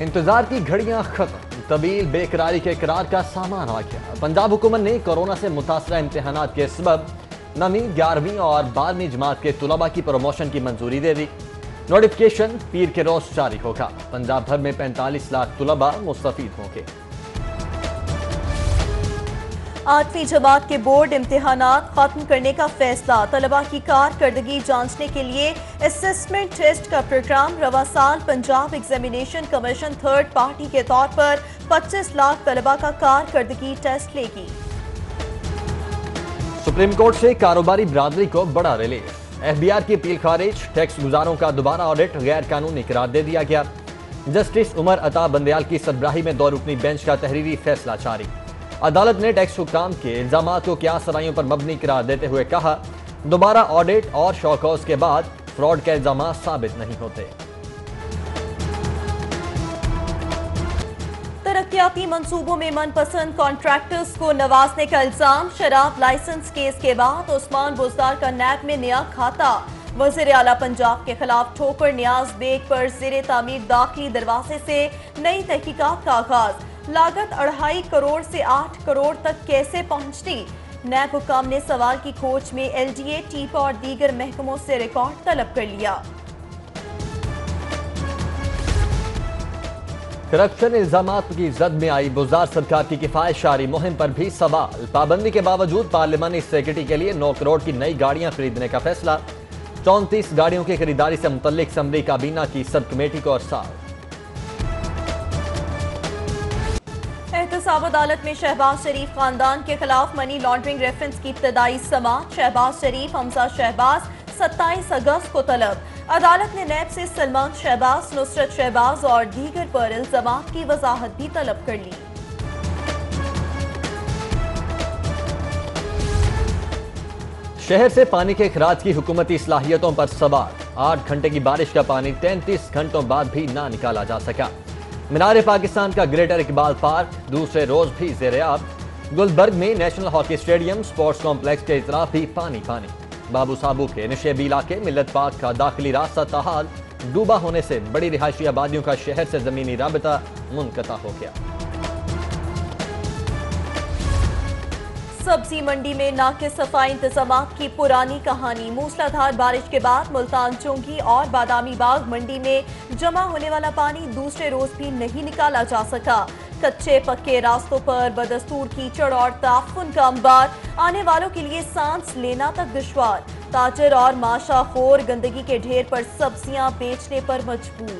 انتظار کی گھڑیاں ختم، طویل بے قراری کے قرار کا سامان آ گیا۔ پنجاب حکومت نے کورونا سے متاثرہ امتحانات کے سبب 9ویں 11ویں اور 12ویں جماعت کے طلباء کی پروموشن کی منظوری دے دی۔ نوٹیفکیشن پیر کے روز جاری ہوگا۔ پنجاب بھر میں 45 لاکھ طلباء مستفید ہوں گے۔ 8ویں جماعت کے بورڈ امتحانات ختم کرنے کا فیصلہ۔ طلباء کی کارکردگی جانچنے کے لیے اسسمنٹ ٹیسٹ کا پروگرام۔ رواں سال Punjab examination commission third party کے طور پر 25 لاکھ طلباء کا کارکردگی ٹیسٹ لے گی۔ سپریم کورٹ سے کاروباری برادری کو بڑا ریلیف۔ ایف بی آر کی اپیل خارج، ٹیکس گزاروں کا دوبارہ آڈٹ غیر قانونی قرار دے دیا گیا۔ جسٹس عمر عطا بندیال کی سربراہی میں 2 رکنی بینچ کا تحریری فیصلہ جاری۔ عدالت نے ٹیکس حکام کے الزامات کو قیاس آرائیوں پر مبنی قرار دیتے ہوئے کہا، دوبارہ آڈٹ اور شو کاز کے بعد فراڈ کے الزامات ثابت نہیں ہوتے۔ ترقیاتی منصوبوں میں من پسند کانٹریکٹرز کو نوازنے کا الزام۔ شراب لائسنس کیس کے بعد عثمان بزدار کا نیب میں نیا کھاتہ۔ وزیر اعلیٰ پنجاب کے خلاف ٹھوکر نیاز بیگ پر زیر تعمیر داخلی دروازے سے نئی تحقیقات کا آغاز۔ لاگت 2.5 کروڑ سے 8 کروڑ تک کیسے پہنچتی؟ نیب حکام نے سوال کی کھوج میں ایل ڈی اے، ٹیپا اور دیگر محکموں سے ریکارڈ طلب کر لیا۔ کرپشن الزامات کی زد میں آئی بزدار سرکار کی کفایت شعاری مہم پر بھی سوال۔ پابندی کے باوجود پارلیمانی سیکرٹری کے لیے 9 کروڑ کی نئی گاڑیاں خریدنے کا فیصلہ۔ 34 گاڑیوں کی خریداری سے متعلق اسمبلی کابینہ کی سب کمیٹی کو ارسال۔ احتساب عدالت میں شہباز شریف خاندان کے خلاف منی لانڈرنگ ریفرنس کی ابتدائی سماعت۔ شہباز شریف، حمزہ شہباز 27 اگست کو طلب۔ عدالت نے نیب سے سلمان شہباز، نصرت شہباز اور دیگر پر الزامات کی وضاحت بھی طلب کر لی۔ شہر سے پانی کے اخراج کی حکومتی صلاحیتوں پر سوال۔ 8 گھنٹے کی بارش کا پانی 33 گھنٹوں بعد بھی نہ نکالا جا سکا۔ مینار پاکستان کا گریٹر اقبال پارک دوسرے روز بھی زیر آب۔ گلبرگ میں national hockey stadium sports complex کے اطراف بھی پانی۔ بابو صابو کے نشیبی علاقے ملت پاک کا داخلی راستہ تاحال ڈوبا ہونے سے بڑی رہائشی آبادیوں کا شہر سے زمینی رابطہ منقطع ہو گیا۔ سبزی منڈی میں ناقص صفائی انتظامات کی پرانی کہانی۔ موسلادھار بارش کے بعد ملتان چونکی اور بادامی باغ منڈی میں جمع ہونے والا پانی دوسرے روز بھی نہیں نکالا جا سکا۔ کچے پکے راستوں پر بدستور کیچڑ اور تعفن کا انبار، آنے والوں کے لیے سانس لینا تک دشوار۔ تاجر اور ماشا خور گندگی کے ڈھیر پر سبزیاں بیچنے پر مجبور۔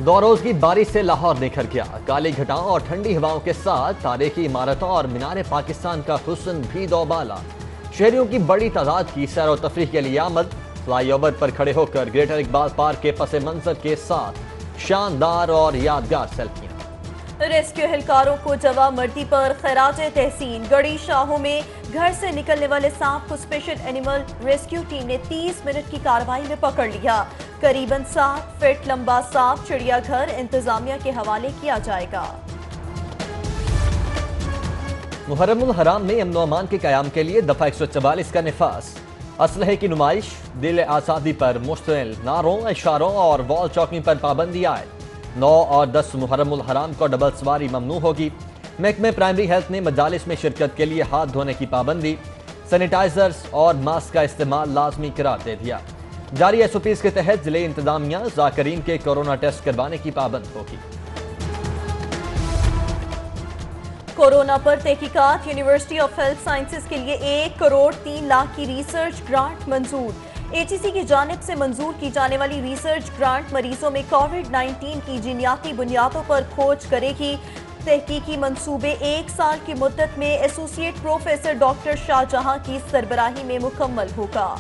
2 روز کی بارش سے لاہور نکھر گیا۔ کالی گھٹاؤں اور ٹھنڈی ہواؤں کے ساتھ تاریخی عمارتوں اور مینار پاکستان کا حسن بھی دوبالا۔ شہریوں کی بڑی تعداد کی سیر و تفریح کے لیے آمد۔ فلائی اوور پر کھڑے ہو کر گریٹر اقبال پارک کے پس منظر کے ساتھ شاندار اور یادگار سیلفیاں۔ ریسکیو اہلکاروں کو جواں مردی پر خراج تحسین۔ گڑی شاہوں میں گھر سے نکلنے والے سانپ کو اسپیشل اینیمل ریسکیو ٹیم نے 30 منٹ کی کارروائی میں پکڑ لیا۔ قریباً 7 فٹ لمبا سانپ چڑیا گھر انتظامیہ کے حوالے کیا جائے گا۔ محرم الحرام میں امن و امان کے قیام کے لیے دفعہ 144 کا نفاذ۔ اسلحے کی نمائش، دل آزادی پر مشتمل نعروں، اشاروں اور وال چاکنگ پر پابندی عائد۔ 9 اور 10 محرم الحرام کو ڈبل سواری ممنوع ہوگی۔ محکمہ پرائمری ہیلتھ نے مجالس میں شرکت کے لیے ہاتھ دھونے کی پابندی، سینیٹائزرز اور ماسک کا استعمال لازمی قرار دے دیا۔ جاری ایس او پیز کے تحت ضلع انتظامیہ ذاکرین کے کورونا ٹیسٹ کروانے کی پابند ہوگی۔ کورونا پر تحقیقات، یونیورسٹی آف ہیلتھ سائنسز کے لیے 1 کروڑ 3 لاکھ کی ریسرچ گرانٹ منظور۔ ایچ ای سی کی جانب سے منظور کی جانے والی ریسرچ گرانٹ مریضوں میں کووڈ-19 کی جینیاتی بنیادوں پر کھوج کرے گی۔ تحقیقی منصوبے 1 سال کی مدت میں ایسوسی ایٹ پروفیسر ڈاکٹر شاہ جہاں کی سربراہی میں مکمل ہوگا۔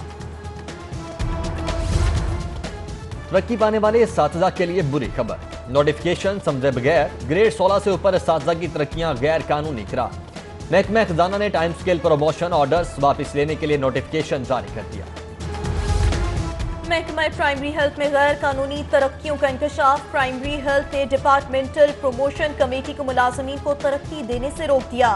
ترقی پانے والے اساتذہ کے لیے بری خبر۔ نوٹیفکیشن سمجھے بغیر گریڈ 16 سے اوپر اساتذہ کی ترقیاں غیر قانونی قرار۔ محکمہ خزانہ نے ٹائم سکیل پروموشن آرڈرز واپس لینے کے لیے نوٹیفکیشن جاری کر دیا۔ محکمہ پرائمری ہیلتھ میں غیر قانونی ترقیوں کا انکشاف۔ پرائمری ہیلتھ نے ڈپارٹمنٹل پروموشن کمیٹی کو ملازمین کو ترقی دینے سے روک دیا۔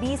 20